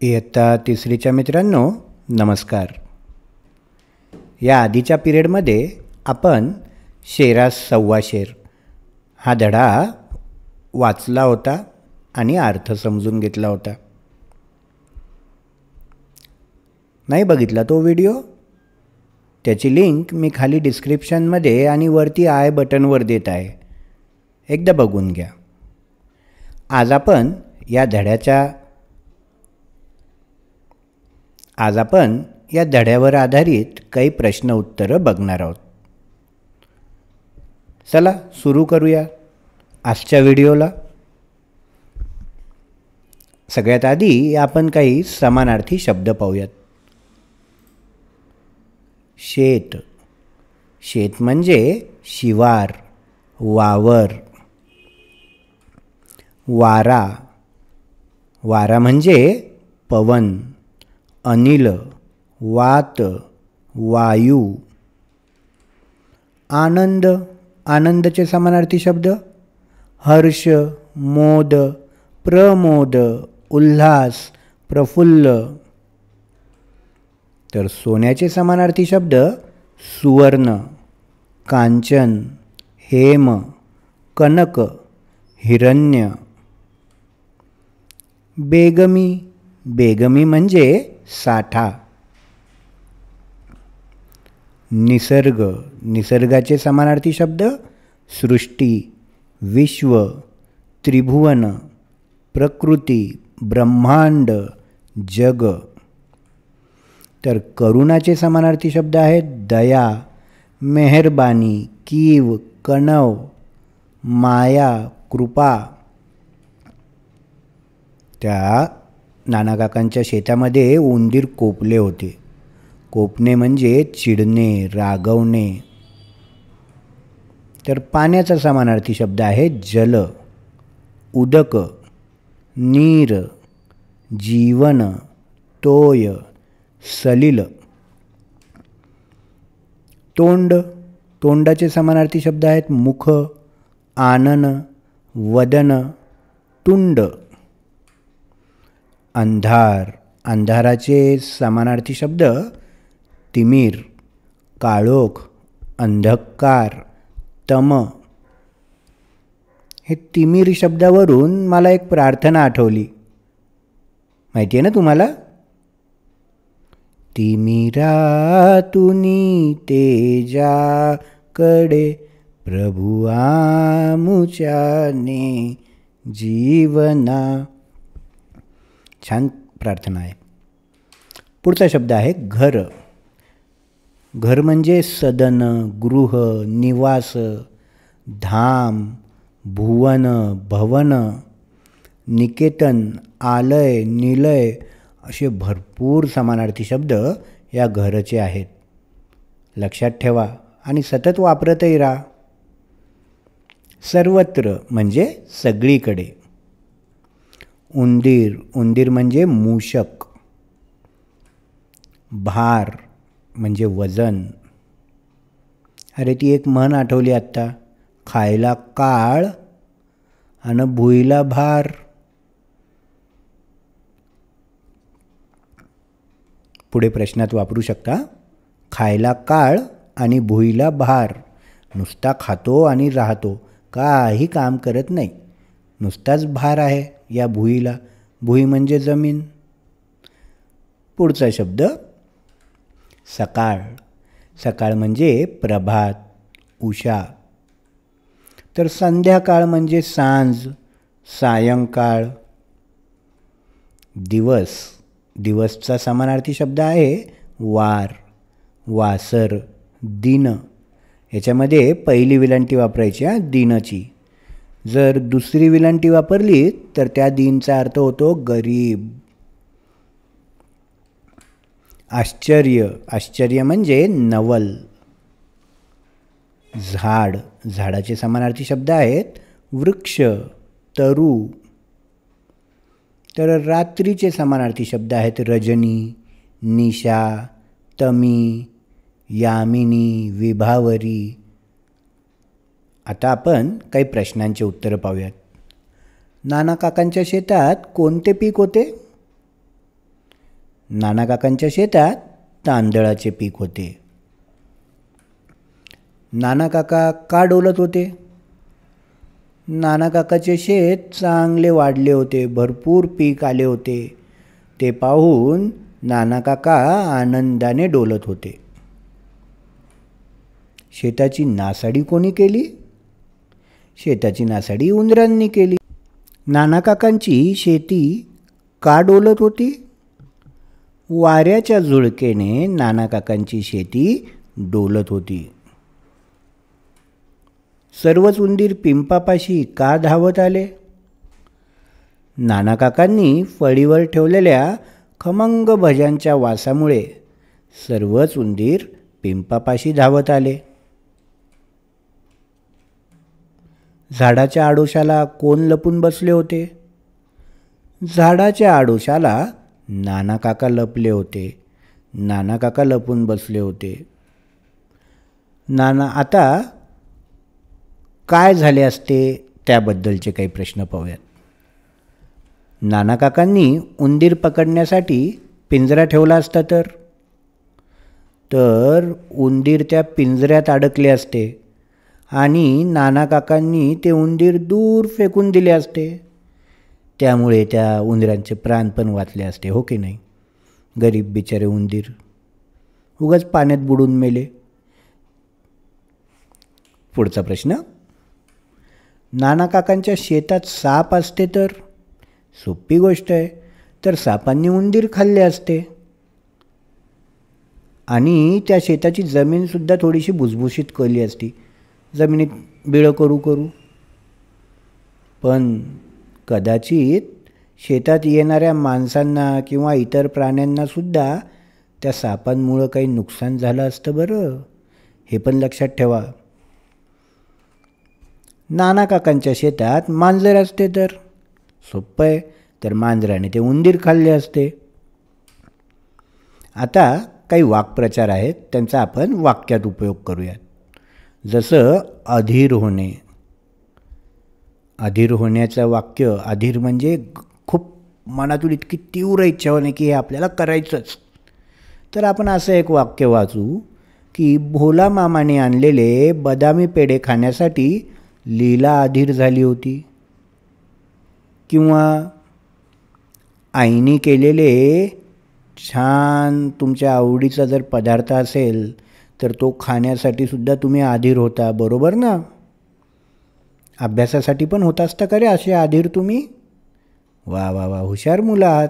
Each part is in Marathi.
इयत्ता तिसरीच्या मित्रांनो नमस्कार. या आधीच्या पिरियडमध्ये आपण शेरास सव्वा शेर हा धडा वाचला होता आणि अर्थ समजून घेतला होता. नाही बघितला तो व्हिडिओ? त्याची लिंक मी खाली डिस्क्रिप्शनमध्ये आणि वरती आय बटनवर देत आहे. एकदा बघून घ्या. आज आपण या धड्यावर आधारित काही प्रश्न उत्तरं बघणार आहोत. चला सुरू करूया आजच्या व्हिडिओला. सगळ्यात आधी आपण काही समानार्थी शब्द पाहूयात. शेत. शेत म्हणजे शिवार, वावर. वारा. वारा म्हणजे पवन, अनिल, वात, वायू. आनंद. आनंदचे समानार्थी शब्द हर्ष, मोद, प्रमोद, उल्हास, प्रफुल्ल. तर सोन्याचे समानार्थी शब्द सुवर्ण, कांचन, हेम, कनक, हिरण्य. बेगमी. बेगमी म्हणजे साठा. निसर्ग. निसर्गाचे समानार्थी शब्द सृष्टी, विश्व, त्रिभुवन, प्रकृती, ब्रह्मांड, जग. तर करुणाचे समानार्थी शब्द आहेत दया, मेहरबानी, कीव, कणव, माया, कृपा. त्या नानाकाकांच्या शेतामध्ये उंदीर कोपले होते. कोपणे म्हणजे चिडणे, रागवणे. तर पाण्याचा समानार्थी शब्द आहे जल, उदक, नीर, जीवन, तोय, सलिल. तोंड. तोंडाचे समानार्थी शब्द आहेत मुख, आनन, वदन, तुंड. अंधार. अंधाराचे समानार्थी शब्द तिमिर, काळोख, अंधकार, तम. हे तिमिर शब्दावरून मला एक प्रार्थना आठवली. माहिती आहे ना तुम्हाला? तिमिरातुनी तेजाकडे प्रभु आमुच्याने जीवना. छान प्रार्थना आहे. पुढचा शब्द आहे घर. घर म्हणजे सदन, गृह, निवास, धाम, भुवन, भवन, निकेतन, आलय, निलय असे भरपूर समानार्थी शब्द या घरचे आहेत. लक्षात ठेवा आणि सतत वापरतही राहा. सर्वत्र म्हणजे सगळीकडे. उंदीर. उंदीर म्हणजे मूषक. भार म्हणजे वजन. अरे ती एक म्हण आठवली आत्ता, खायला काळ आणि भुईला भार. पुढे प्रश्नात वापरू शकता. खायला काळ आणि भुईला भार. नुसता खातो आणि राहतो, काही काम करत नाही. नुसताच भार आहे या भुईला. भुई म्हणजे जमीन. पुढचा शब्द सकाळ. सकाळ म्हणजे प्रभात, उषा. तर संध्याकाळ म्हणजे सांज, सायंकाळ. दिवस. दिवसचा समानार्थी शब्द आहे वार, वासर, दिन. याच्यामध्ये पहिली विलांटी वापरायची दिनची. जर दुसरी विलांटी वापरली तर त्या दिनचा अर्थ होतो गरीब. आश्चर्य. आश्चर्य म्हणजे नवल. झाड. झाडाचे समानार्थी शब्द आहेत वृक्ष, तरु. तर रात्रीचे समानार्थी शब्द आहेत रजनी, निशा, तमी, यामिनी, विभावरी. आता आपण काही प्रश्नांची उत्तरं पाहूयात. नाना काकांच्या शेतात कोणते पीक होते? नाना काकांच्या शेतात तांदळाचे पीक होते. नाना काका का डोलत होते? नाना काकाचे शेत चांगले वाढले होते, भरपूर पीक आले होते. ते पाहून नाना काका आनंदाने डोलत होते. शेताची नासाडी कोणी केली? शेताची नासाडी उंदरांनी केली. नाना काकांची शेती का डोलत होती? वाऱ्याच्या झुळकेने नाना काकांची शेती डोलत होती. सर्वच उंदीर पिंपापाशी का धावत आले? नाना काकांनी फळीवर ठेवलेल्या खमंग भज्यांच्या वासामुळे सर्वच उंदीर पिंपापाशी धावत आले. झाडाच्या आडोशाला कोण लपून बसले होते? झाडाच्या आडोशाला नाना काका लपले होते. नाना काका लपून बसले होते. आता काय झाले असते त्याबद्दलचे काही प्रश्न पाहूयात. नाना काकांनी उंदीर पकडण्यासाठी पिंजरा ठेवला असता तर उंदीर त्या पिंजऱ्यात अडकले असते आणि नाना काकांनी ते उंदीर दूर फेकून दिले असते. त्यामुळे त्या उंदरांचे प्राण पण वाचले असते, हो की नाही? गरीब बिचारे उंदीर उगाच पाण्यात बुडून मेले. पुढचा प्रश्न. नाना काकांच्या शेतात साप असते तर? सोपी गोष्ट आहे. तर सापांनी उंदीर खाल्ले असते आणि त्या शेताची जमीनसुद्धा थोडीशी भुसभुशीत केली असती, जमिनीत बिळं करू. पण कदाचित शेतात येणाऱ्या माणसांना किंवा इतर प्राण्यांनासुद्धा त्या सापांमुळं काही नुकसान झालं असतं बरं. हे पण लक्षात ठेवा. नाना काकांच्या शेतात मांजर असते तर? सोपं आहे. तर मांजराने ते उंदीर खाल्ले असते. आता काही वाक्प्रचार आहेत, त्यांचा आपण वाक्यात उपयोग करूयात. जसं अधीर होणे. अधीर होण्याचं वाक्य, अधीर म्हणजे खूप मनातून इतकी तीव्र इच्छा होणे की हे आपल्याला करायचंच. तर आपण असं एक वाक्य वाचू की भोला मामाने आणलेले बदामी पेढे खाण्यासाठी लीला अधीर झाली होती. किंवा आईने केलेले छान तुमच्या आवडीचा जर पदार्थ असेल तर तो खाण्यासाठी सुद्धा तुम्ही अधीर होता, बरोबर ना? अभ्यासासाठी पण होत असता का रे असे अधीर तुम्ही? वा वा वा, हुशार मुलं आहात.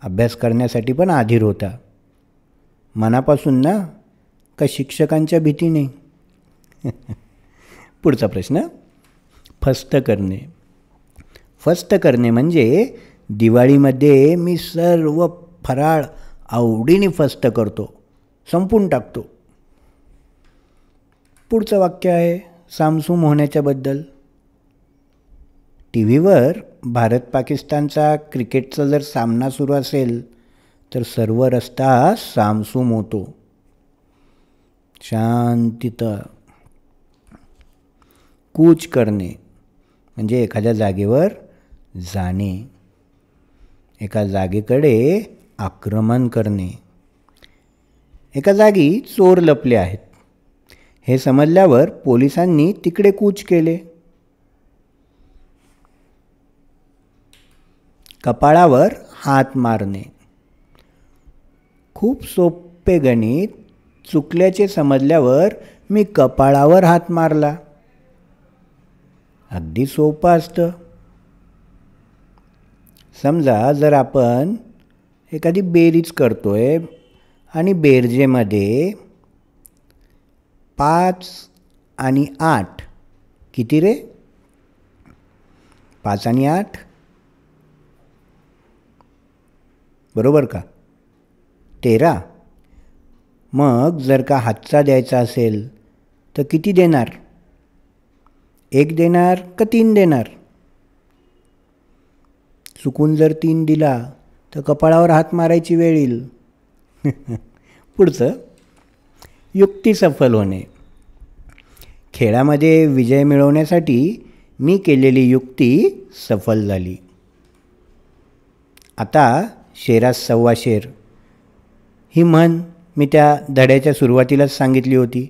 अभ्यास करण्यासाठी पण अधीर होता. मनापासून ना, का शिक्षकांच्या भीतीने? पुढचा प्रश्न. फस्त करणे. फस्त करणे म्हणजे दिवाळीमध्ये मी सर्व फराळ आवडीने फस्त करतो, संपून टाकतो. पुढचं वाक्य आहे सामसूम होण्याच्याबद्दल. टी व्हीवर भारत पाकिस्तानचा क्रिकेटचा जर सामना सुरू असेल तर सर्व रस्ता सामसूम होतो, शांतता. कूच करणे म्हणजे एखाद्या जागेवर जाणे, एका जागेकडे आक्रमण करणे. एका जागी चोर लपले आहेत हे समजल्यावर पोलिसांनी तिकडे कूच केले. कपाळावर हात मारणे. खूप सोपे गणित चुकल्याचे समजल्यावर मी कपाळावर हात मारला. अगदी सोपं असतं. समजा जर आपण एखादी बेरीज करतोय आणि बेरजेमध्ये 5 आणि 8 किती रे? 5 आणि 8 बरोबर का? 13. मग जर का हातचा द्यायचा असेल तर किती देणार? 1 देणार का 3 देणार? चुकून जर 3 दिला तर कपाळावर हात मारायची वेळ येईल. पुढचं. युक्ती सफल होणे. खेळामध्ये विजय मिळवण्यासाठी मी केलेली युक्ती सफल झाली. आता शेरास सव्वा शेर ही म्हण मी त्या धड्याच्या सुरुवातीलाच सांगितली होती.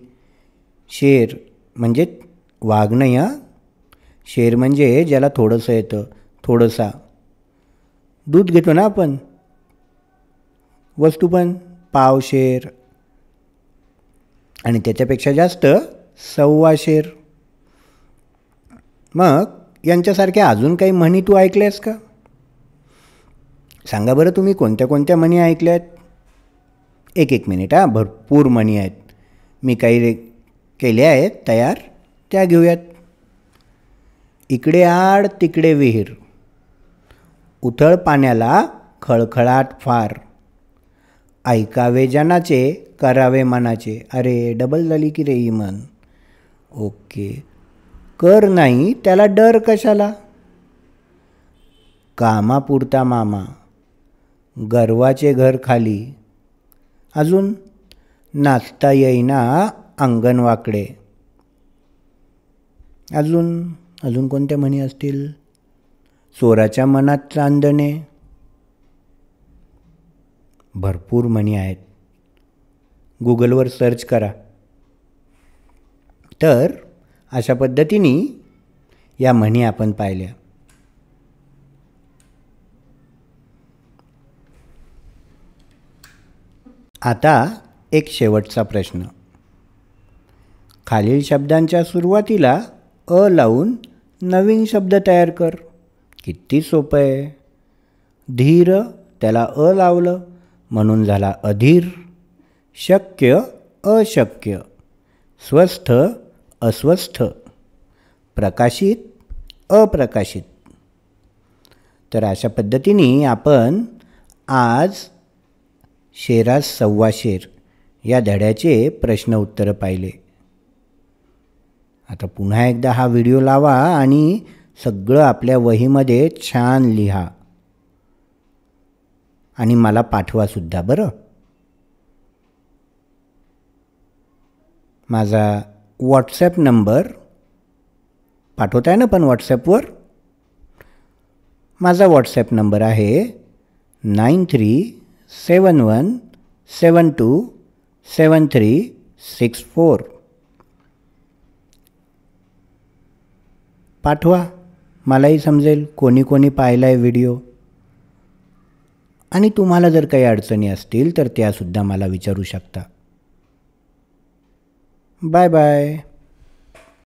शेर म्हणजे वाघ नाही हां. शेर म्हणजे ज्याला थोडंसं येतं, थोडंसा. दूध घेतो ना आपण, वस्तू पण पावशेर आणि त्याच्यापेक्षा जास्त सव्वा शेर. मग यांच्यासारख्या अजून काही म्हणी तू ऐकल्यास का? सांगा बरं तुम्ही कोणत्या कोणत्या म्हणी ऐकल्यात? एक मिनिट हां, भरपूर म्हणी आहेत. मी काही केल्या आहेत तयार, त्या घेऊयात. इकडे आड तिकडे विहीर, उथळ पाण्याला खळखळाट फार, ऐकावे जनाचे करावे मनाचे. अरे डबल झाली की रे ही म्हण. ओके. कर नाही त्याला डर कशाला, कामापुरता मामा, गर्वाचे घर खाली. अजून नाचता येईना अंगण वाकडे. अजून कोणत्या म्हणी असतील? चोराच्या मनात चांदणे. भरपूर म्हणी आहेत. गुगलवर सर्च करा. तर अशा पद्धतीने या म्हणी आपण पाहिल्या. आता एक शेवटचा प्रश्न. खालील शब्दांच्या सुरुवातीला अ लावून नवीन शब्द तयार कर. किती सोपं आहे. धीर, त्याला अ लावलं म्हणून झाला अधीर. शक्य, अशक्य. स्वस्थ, अस्वस्थ. प्रकाशित, अप्रकाशित. तर अशा पद्धतीने आपण आज शेरास सव्वा शेर या धड्याचे प्रश्न उत्तरं पाहिले. आता पुन्हा एकदा हा व्हिडिओ लावा आणि सगळं आपल्या वहीमध्ये छान लिहा आणि मला पाठवासुद्धा बरं. माझा व्हॉट्सॲप नंबर पाठवताय ना पण व्हॉट्सॲपवर? माझा व्हॉट्सॲप नंबर आहे 9371727364. पाठवा, मलाही समजेल कोणी कोणी पाहिला आहे व्हिडिओ. आणि तुम्हाला जर काही अडचणी असतील तर त्यासुद्धा मला विचारू शकता. Bye bye.